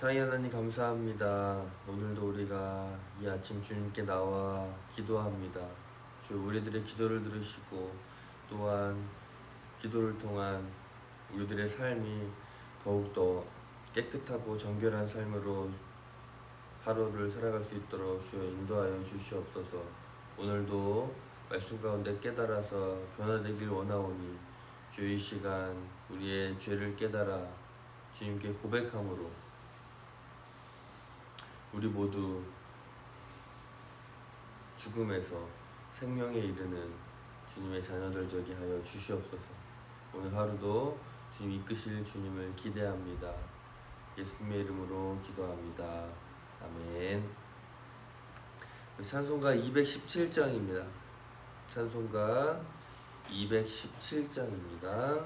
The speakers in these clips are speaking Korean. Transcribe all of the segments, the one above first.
사랑의 하나님 감사합니다. 오늘도 우리가 이 아침 주님께 나와 기도합니다. 주 우리들의 기도를 들으시고 또한 기도를 통한 우리들의 삶이 더욱더 깨끗하고 정결한 삶으로 하루를 살아갈 수 있도록 주여 인도하여 주시옵소서. 오늘도 말씀 가운데 깨달아서 변화되길 원하오니 주 이 시간 우리의 죄를 깨달아 주님께 고백함으로 우리 모두 죽음에서 생명에 이르는 주님의 자녀들 되게 하여 주시옵소서. 오늘 하루도 주님 이끄실 주님을 기대합니다. 예수님의 이름으로 기도합니다. 아멘. 찬송가 217장입니다. 찬송가 217장입니다.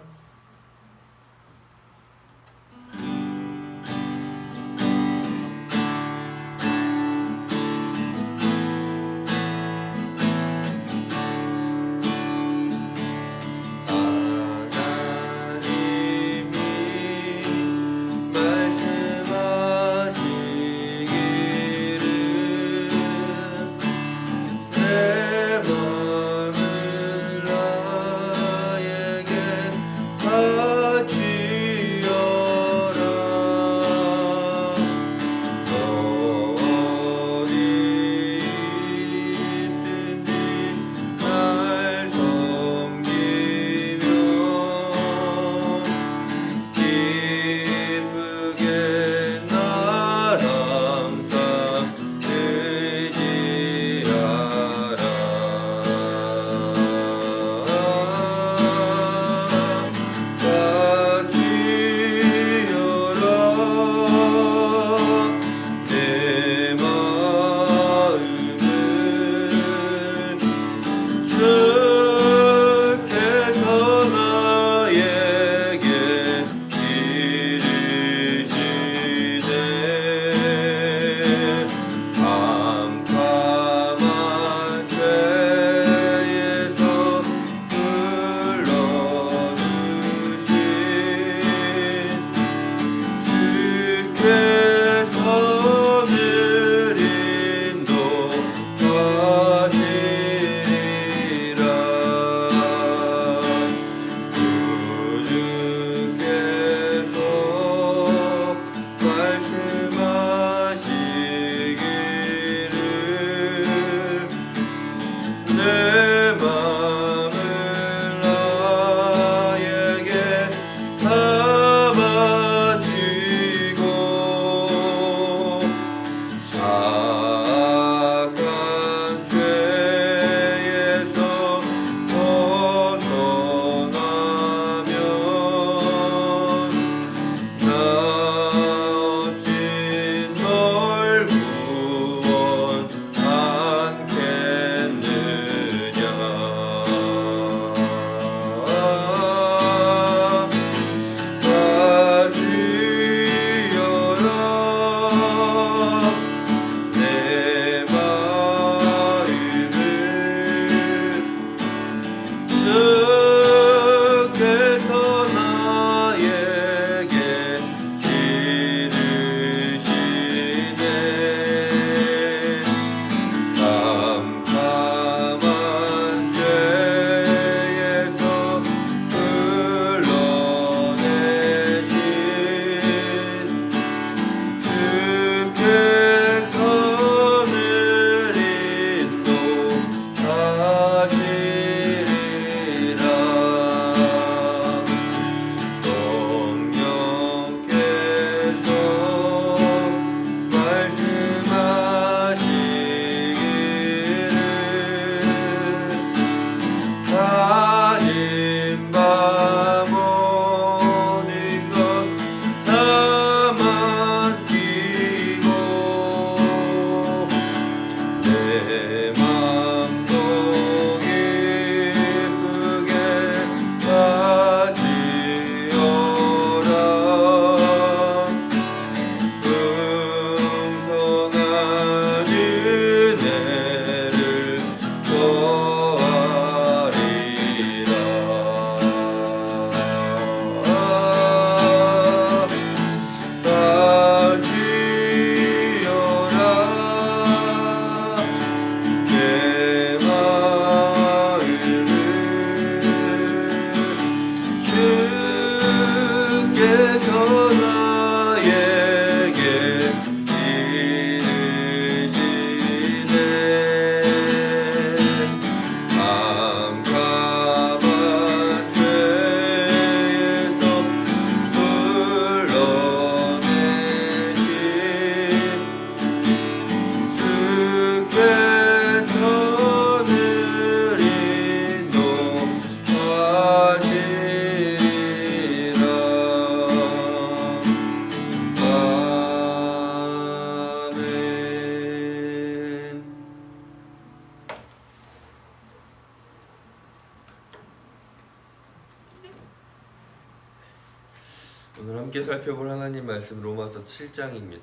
오늘 함께 살펴볼 하나님 말씀 로마서 7장입니다.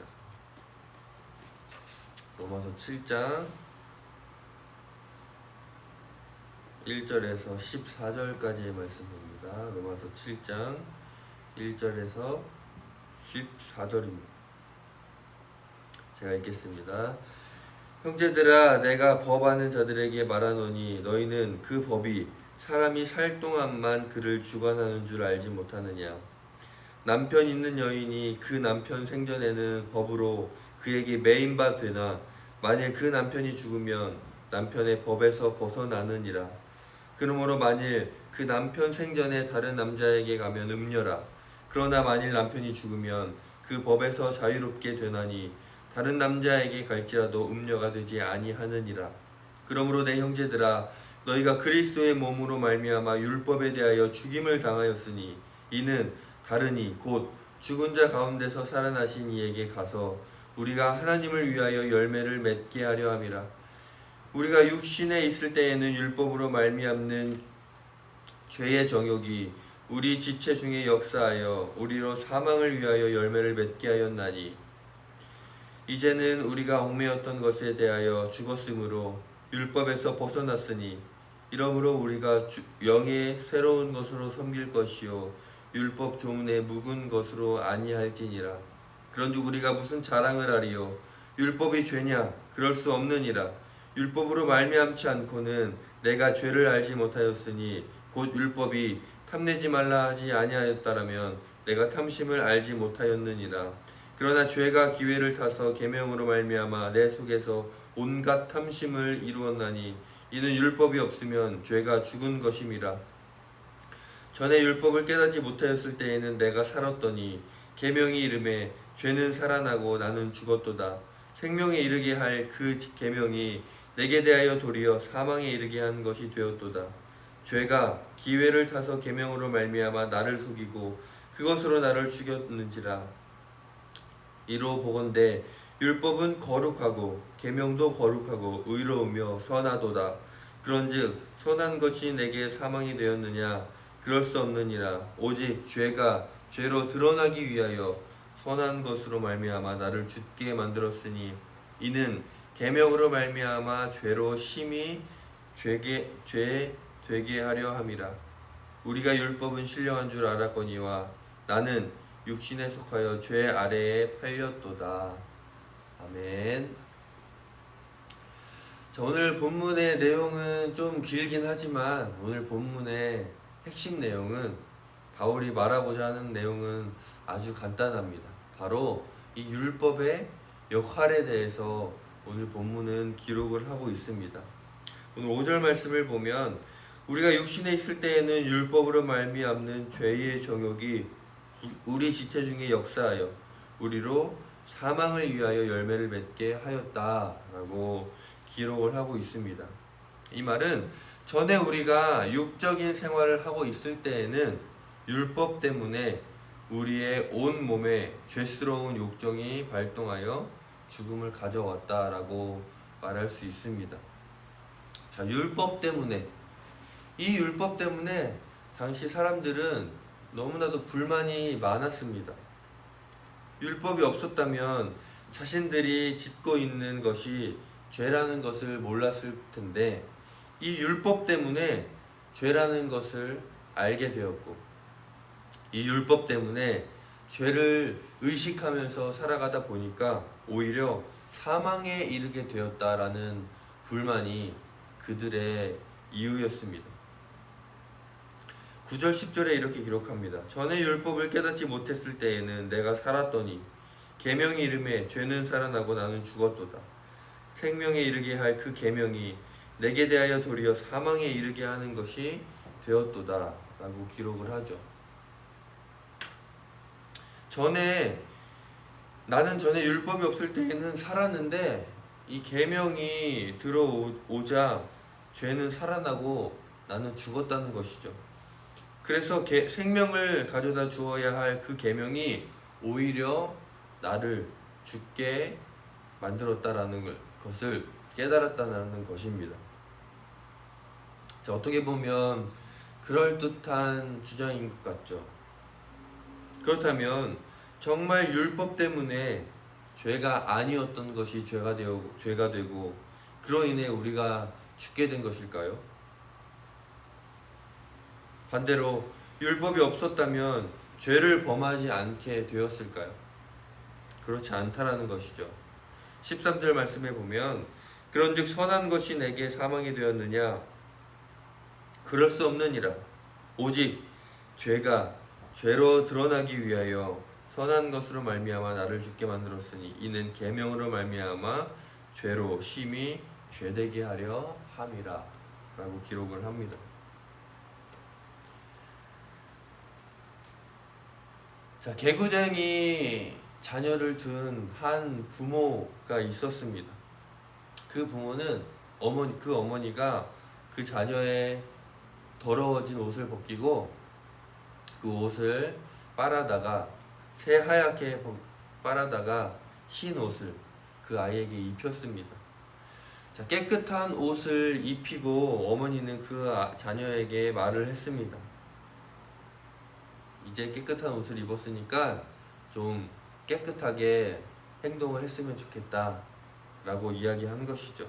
로마서 7장 1절에서 14절까지의 말씀입니다. 로마서 7장 1절에서 14절입니다. 제가 읽겠습니다. 형제들아, 내가 법하는 자들에게 말하노니 너희는 그 법이 사람이 살 동안만 그를 주관하는 줄 알지 못하느냐. 남편 있는 여인이 그 남편 생전에는 법으로 그에게 매인 바 되나 만일 그 남편이 죽으면 남편의 법에서 벗어나느니라. 그러므로 만일 그 남편 생전에 다른 남자에게 가면 음녀라. 그러나 만일 남편이 죽으면 그 법에서 자유롭게 되나니 다른 남자에게 갈지라도 음녀가 되지 아니하느니라. 그러므로 내 형제들아, 너희가 그리스도의 몸으로 말미암아 율법에 대하여 죽임을 당하였으니 이는 다르니 곧 죽은 자 가운데서 살아나신 이에게 가서 우리가 하나님을 위하여 열매를 맺게 하려 함이라. 우리가 육신에 있을 때에는 율법으로 말미암는 죄의 정욕이 우리 지체 중에 역사하여 우리로 사망을 위하여 열매를 맺게 하였나니 이제는 우리가 얽매였던 것에 대하여 죽었으므로 율법에서 벗어났으니 이러므로 우리가 영의 새로운 것으로 섬길 것이요 율법 조문에 묵은 것으로 아니할지니라. 그런즉 우리가 무슨 자랑을 하리요? 율법이 죄냐? 그럴 수 없느니라. 율법으로 말미암지 않고는 내가 죄를 알지 못하였으니 곧 율법이 탐내지 말라 하지 아니하였다라면 내가 탐심을 알지 못하였느니라. 그러나 죄가 기회를 타서 계명으로 말미암아 내 속에서 온갖 탐심을 이루었나니 이는 율법이 없으면 죄가 죽은 것임이라. 전에 율법을 깨닫지 못하였을 때에는 내가 살았더니 계명이 이름에 죄는 살아나고 나는 죽었도다. 생명에 이르게 할 그 계명이 내게 대하여 도리어 사망에 이르게 한 것이 되었도다. 죄가 기회를 타서 계명으로 말미암아 나를 속이고 그것으로 나를 죽였는지라. 이로 보건대 율법은 거룩하고 계명도 거룩하고 의로우며 선하도다. 그런즉 선한 것이 내게 사망이 되었느냐? 그럴 수 없느니라. 오직 죄가 죄로 드러나기 위하여 선한 것으로 말미암아 나를 죽게 만들었으니 이는 계명으로 말미암아 죄로 심히 죄 되게 하려 함이라. 우리가 율법은 신령한 줄 알았거니와 나는 육신에 속하여 죄 아래에 팔렸도다. 아멘. 자, 오늘 본문의 내용은 좀 길긴 하지만 오늘 본문의 핵심 내용은 바울이 말하고자 하는 내용은 아주 간단합니다. 바로 이 율법의 역할에 대해서 오늘 본문은 기록을 하고 있습니다. 오늘 5절 말씀을 보면 우리가 육신에 있을 때에는 율법으로 말미암는 죄의 정욕이 우리 지체 중에 역사하여 우리로 사망을 위하여 열매를 맺게 하였다라고 기록을 하고 있습니다. 이 말은 전에 우리가 육적인 생활을 하고 있을 때에는 율법 때문에 우리의 온 몸에 죄스러운 욕정이 발동하여 죽음을 가져왔다라고 말할 수 있습니다. 자, 율법 때문에 이 율법 때문에 당시 사람들은 너무나도 불만이 많았습니다. 율법이 없었다면 자신들이 짓고 있는 것이 죄라는 것을 몰랐을 텐데 이 율법 때문에 죄라는 것을 알게 되었고 이 율법 때문에 죄를 의식하면서 살아가다 보니까 오히려 사망에 이르게 되었다라는 불만이 그들의 이유였습니다. 9절 10절에 이렇게 기록합니다. 전에 율법을 깨닫지 못했을 때에는 내가 살았더니 계명이 이름에 죄는 살아나고 나는 죽었도다. 생명에 이르게 할 그 계명이 내게 대하여 도리어 사망에 이르게 하는 것이 되었도다 라고 기록을 하죠. 나는 전에 율법이 없을 때에는 살았는데 이 계명이 들어오자 죄는 살아나고 나는 죽었다는 것이죠. 그래서 생명을 가져다 주어야 할 그 계명이 오히려 나를 죽게 만들었다라는 것을 깨달았다는 것입니다. 자, 어떻게 보면 그럴듯한 주장인 것 같죠. 그렇다면 정말 율법 때문에 죄가 아니었던 것이 죄가 되고 그로 인해 우리가 죽게 된 것일까요? 반대로 율법이 없었다면 죄를 범하지 않게 되었을까요? 그렇지 않다라는 것이죠. 13절 말씀에 보면 그런즉 선한 것이 내게 사망이 되었느냐? 그럴 수 없느니라. 오직 죄가 죄로 드러나기 위하여 선한 것으로 말미암아 나를 죽게 만들었으니 이는 계명으로 말미암아 죄로 심히 죄되게 하려 함이라 라고 기록을 합니다. 자, 개구쟁이 자녀를 둔 한 부모가 있었습니다. 그 부모는 그 어머니가 그 자녀의 더러워진 옷을 벗기고 그 옷을 빨아다가 새하얗게 빨아다가 흰 옷을 그 아이에게 입혔습니다. 자, 깨끗한 옷을 입히고 어머니는 그 자녀에게 말을 했습니다. 이제 깨끗한 옷을 입었으니까 좀 깨끗하게 행동을 했으면 좋겠다 라고 이야기한 것이죠.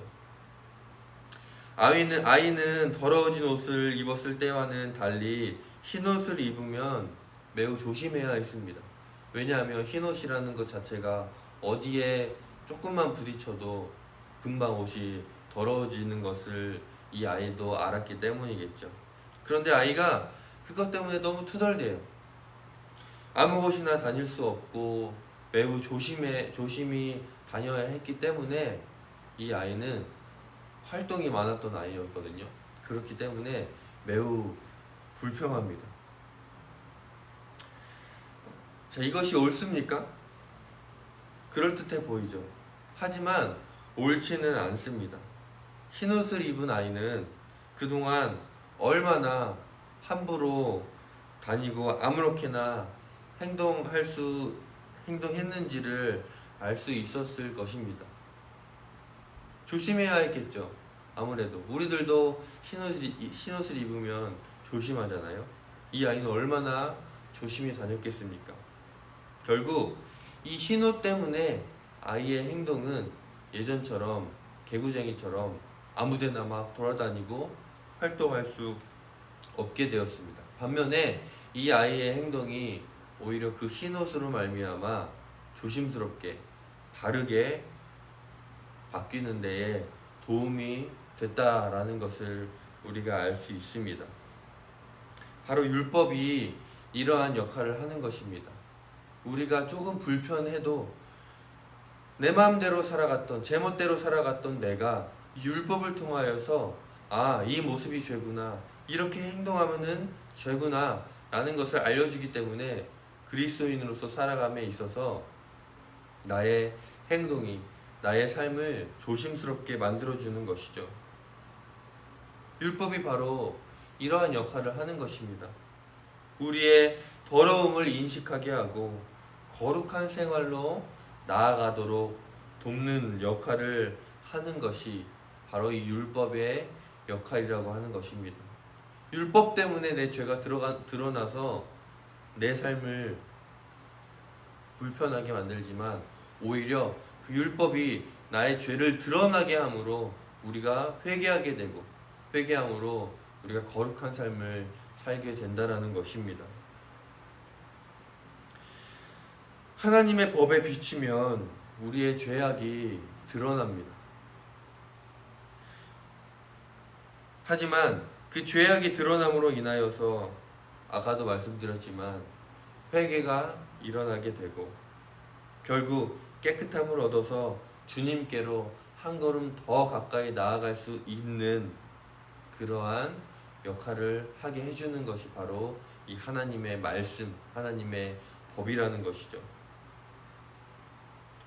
아이는 더러워진 옷을 입었을 때와는 달리 흰옷을 입으면 매우 조심해야 했습니다. 왜냐하면 흰옷이라는 것 자체가 어디에 조금만 부딪혀도 금방 옷이 더러워지는 것을 이 아이도 알았기 때문이겠죠. 그런데 아이가 그것 때문에 너무 투덜대요. 아무 곳이나 다닐 수 없고 매우 조심히 다녀야 했기 때문에 이 아이는 활동이 많았던 아이였거든요. 그렇기 때문에 매우 불평합니다. 자, 이것이 옳습니까? 그럴듯해 보이죠. 하지만 옳지는 않습니다. 흰옷을 입은 아이는 그동안 얼마나 함부로 다니고 아무렇게나 행동했는지를 알 수 있었을 것입니다. 조심해야 했겠죠. 아무래도 우리들도 흰옷을 입으면 조심하잖아요. 이 아이는 얼마나 조심히 다녔겠습니까? 결국 이 흰옷 때문에 아이의 행동은 예전처럼 개구쟁이처럼 아무데나 막 돌아다니고 활동할 수 없게 되었습니다. 반면에 이 아이의 행동이 오히려 그 흰옷으로 말미암아 조심스럽게 바르게 바뀌는 데에 도움이 됐다라는 것을 우리가 알 수 있습니다. 바로 율법이 이러한 역할을 하는 것입니다. 우리가 조금 불편해도 내 마음대로 살아갔던, 제멋대로 살아갔던 내가 율법을 통하여서 이 모습이 죄구나, 이렇게 행동하면은 죄구나 라는 것을 알려주기 때문에 그리스도인으로서 살아감에 있어서 나의 행동이, 나의 삶을 조심스럽게 만들어주는 것이죠. 율법이 바로 이러한 역할을 하는 것입니다. 우리의 더러움을 인식하게 하고 거룩한 생활로 나아가도록 돕는 역할을 하는 것이 바로 이 율법의 역할이라고 하는 것입니다. 율법 때문에 내 죄가 드러나서 내 삶을 불편하게 만들지만 오히려 그 율법이 나의 죄를 드러나게 함으로 우리가 회개하게 되고 회개함으로 우리가 거룩한 삶을 살게 된다라는 것입니다. 하나님의 법에 비치면 우리의 죄악이 드러납니다. 하지만 그 죄악이 드러남으로 인하여서 아까도 말씀드렸지만 회개가 일어나게 되고 결국 깨끗함을 얻어서 주님께로 한 걸음 더 가까이 나아갈 수 있는 그러한 역할을 하게 해주는 것이 바로 이 하나님의 말씀, 하나님의 법이라는 것이죠.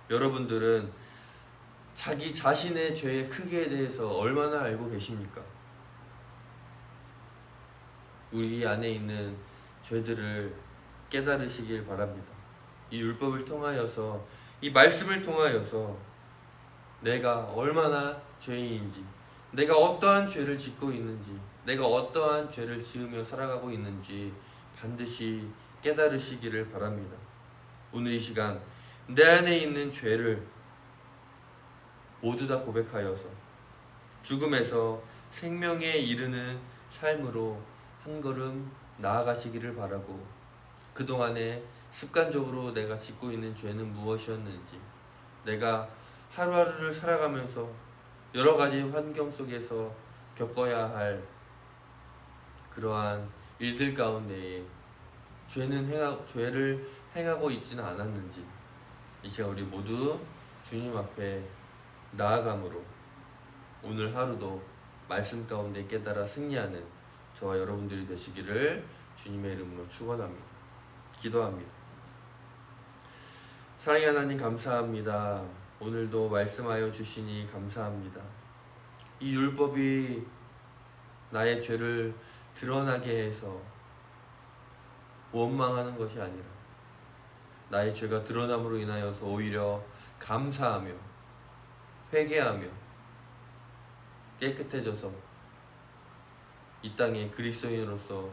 여러분들은 자기 자신의 죄의 크기에 대해서 얼마나 알고 계십니까? 우리 안에 있는 죄들을 깨달으시길 바랍니다. 이 율법을 통하여서, 이 말씀을 통하여서 내가 얼마나 죄인인지, 내가 어떠한 죄를 짓고 있는지, 내가 어떠한 죄를 지으며 살아가고 있는지 반드시 깨달으시기를 바랍니다. 오늘 이 시간 내 안에 있는 죄를 모두 다 고백하여서 죽음에서 생명에 이르는 삶으로 한 걸음 나아가시기를 바라고, 그동안에 습관적으로 내가 짓고 있는 죄는 무엇이었는지, 내가 하루하루를 살아가면서 여러 가지 환경 속에서 겪어야 할 그러한 일들 가운데에 죄를 행하고 있지는 않았는지, 이 시간 우리 모두 주님 앞에 나아감으로 오늘 하루도 말씀 가운데 깨달아 승리하는 저와 여러분들이 되시기를 주님의 이름으로 축원합니다. 기도합니다. 사랑의 하나님, 감사합니다. 오늘도 말씀하여 주시니 감사합니다. 이 율법이 나의 죄를 드러나게 해서 원망하는 것이 아니라 나의 죄가 드러남으로 인하여서 오히려 감사하며 회개하며 깨끗해져서 이 땅에 그리스도인으로서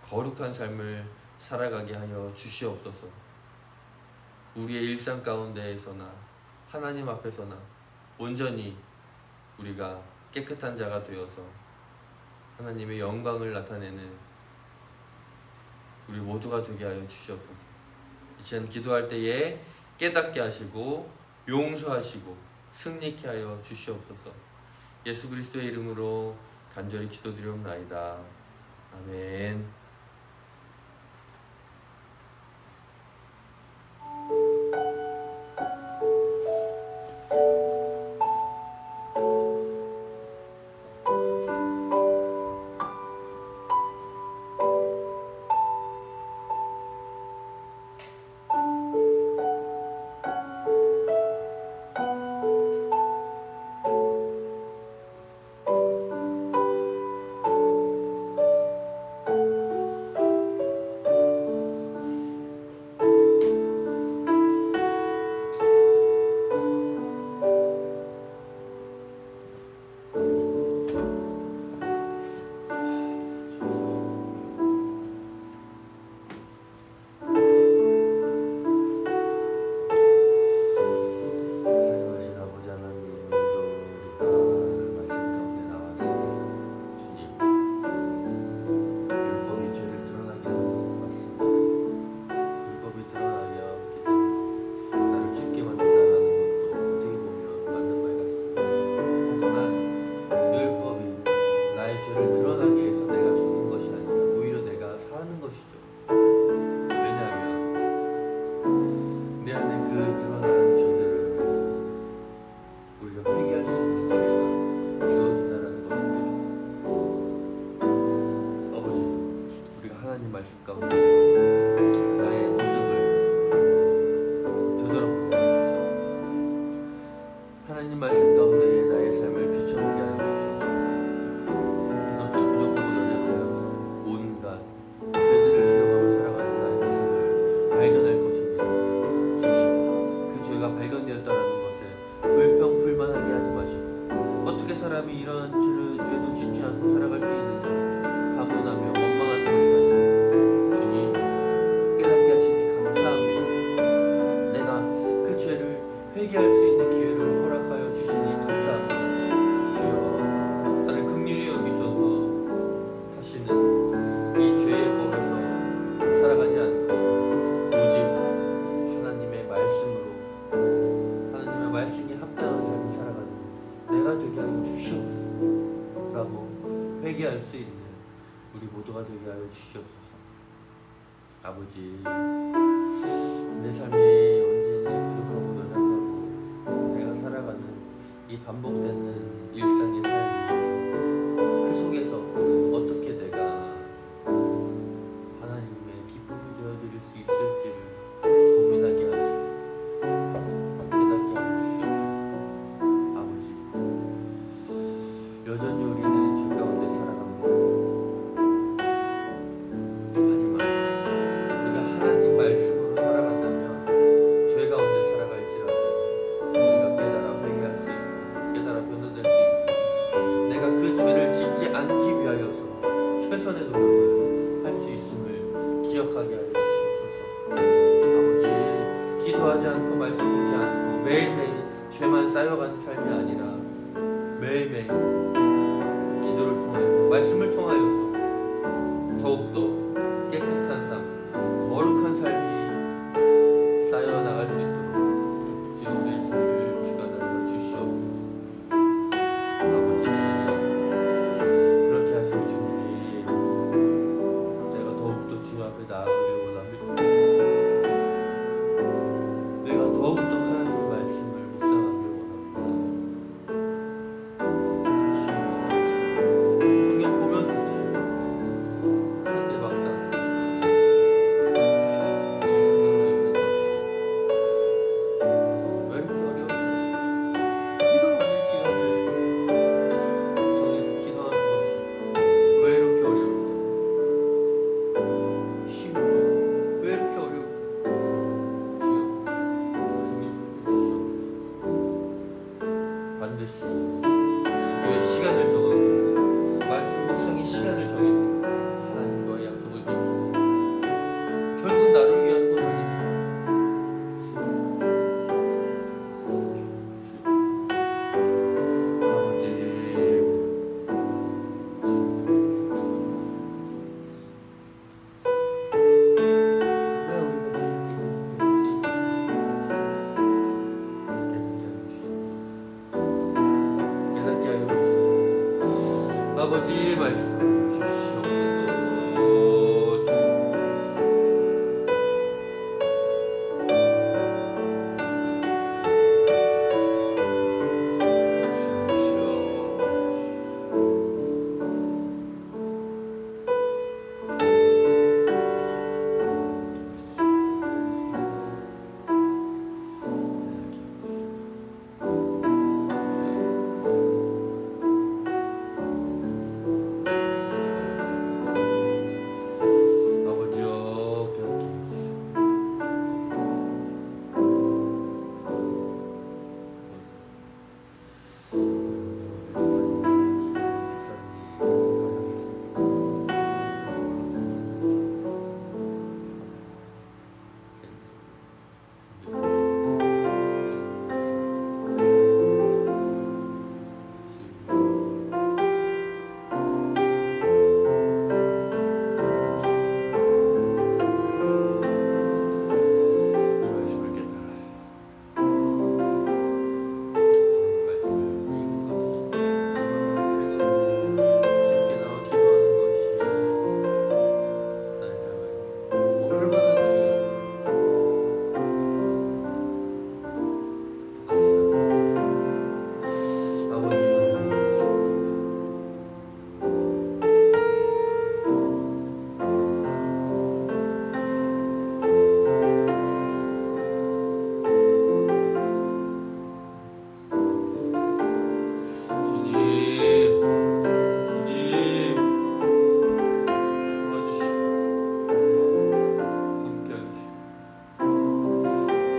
거룩한 삶을 살아가게 하여 주시옵소서. 우리의 일상 가운데에서나 하나님 앞에서나 온전히 우리가 깨끗한 자가 되어서 하나님의 영광을 나타내는 우리 모두가 되게 하여 주시옵소서. 이 시간 기도할 때에 깨닫게 하시고 용서하시고 승리케 하여 주시옵소서. 예수 그리스도의 이름으로 간절히 기도드리옵나이다. 아멘. 회개할 수 있는 우리 모두가 되게 하여 주시옵소서. 아버지, 내 삶이 온전히 부족하고 연약하고 내가 살아가는 이 반복되는 일상의 삶이 그 속에서 어떻게 내가 하나님의 기쁨이 되어드릴 수 있을지를 고민하게 하시고 깨닫게 하여 주시옵소서. 아버지, 여전히 우리는 죄 가운데 살아갑니다. 하지만 우리가 하나님 말씀으로 살아간다면 죄 가운데 살아갈지라도 우리가 깨달아 회개할 수 있고 깨달아 변화될 수 있고 내가 그 죄를 짓지 않기 위하여서 최선의 노력을 할 수 있음을 기억하게 하여 주시옵소서. 아버지, 기도하지 않고 말씀 보지 않고 매일매일 죄만 쌓여가는 삶이 아니라 매일매일 기도를 통하여서 말씀을 통하여서 더욱더 깨끗한 삶, 거룩한 삶이 쌓여 나갈 수 있도록 주여 우리의 삶을 주가 나눠 주시옵소서. 아버지, 그렇게 하신 주님, 내가 더욱더 주님 앞에 나아가기를 원합니다. 내가 더욱더 하나님의 말씀을 묵상하기를 원합니다. 성경 보면 되지. 그런데 막상 왜 이렇게 어려워? 기도하는 시간을 정해서 기도하는 것이 왜 이렇게 어려울까? 쉬운 왜 이렇게 어려울까? 반드시 기도의 시간을 정하고 말씀 묵상의 시간을 정해서 하나님과의 약속을 지키고 결국 나를 위한 건 아닙니다. 아버지, 왜 우리가 깨닫게 하여 주시옵소서. 아버지 말씀 주시옵소서. 아버지여, 깨닫게 해주시옵소서.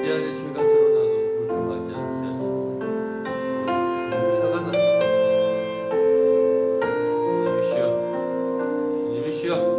내 안에 죄가 드러나도 불평하지 않게 하시고 감사가 나타나시오. 주님이시여, 주님이시여.